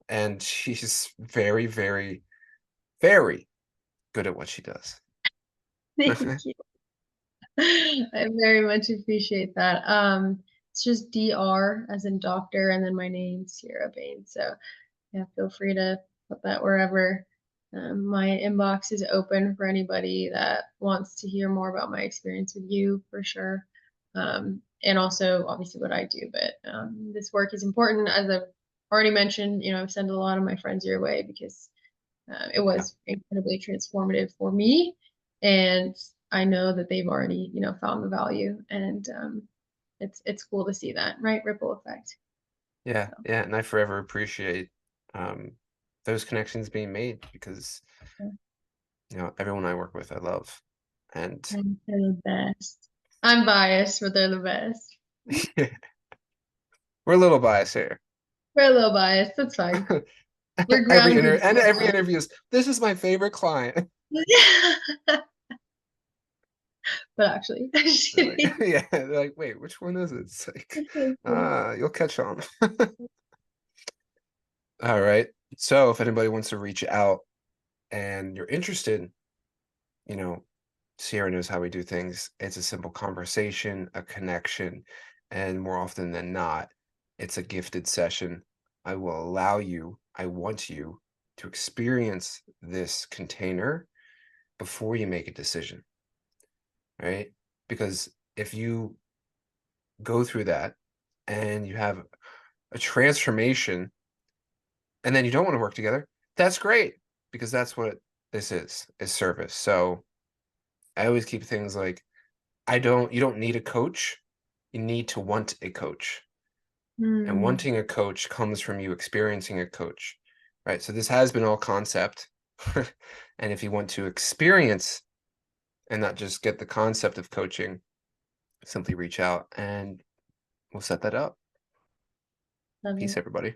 and she's very, very, very good at what she does. Thank you. I very much appreciate that. It's just DR as in doctor, and then my name, Sierra Bain. So yeah, feel free to put that wherever. My inbox is open for anybody that wants to hear more about my experience with you, for sure. And also, obviously, what I do. But this work is important, as I've already mentioned. I've sent a lot of my friends your way because it Yeah. was incredibly transformative for me, and I know that they've already, found the value, and it's cool to see that, right? Ripple effect. Yeah, So, yeah, and I forever appreciate um, those connections being made because yeah. everyone I work with, I love, and And they're the best. I'm biased, but they're the best. we're a little biased here. We're a little biased. That's fine. We're grounded. Every interview is, this is my favorite client. But actually, just They're like, kidding. yeah, they're like, wait, which one is it? It's like, It's so funny. you'll catch on. All right. So if anybody wants to reach out and you're interested, you know, Sierra knows how we do things. It's a simple conversation, a connection, and more often than not, it's a gifted session. I want you to experience this container before you make a decision, right? Because if you go through that and you have a transformation and then you don't want to work together, that's great because that's what this is service. So I always keep things like, you don't need a coach. You need to want a coach. And Hmm. wanting a coach comes from you experiencing a coach, right? So this has been all concept. And if you want to experience and not just get the concept of coaching, simply reach out and we'll set that up. Love Peace, you. everybody.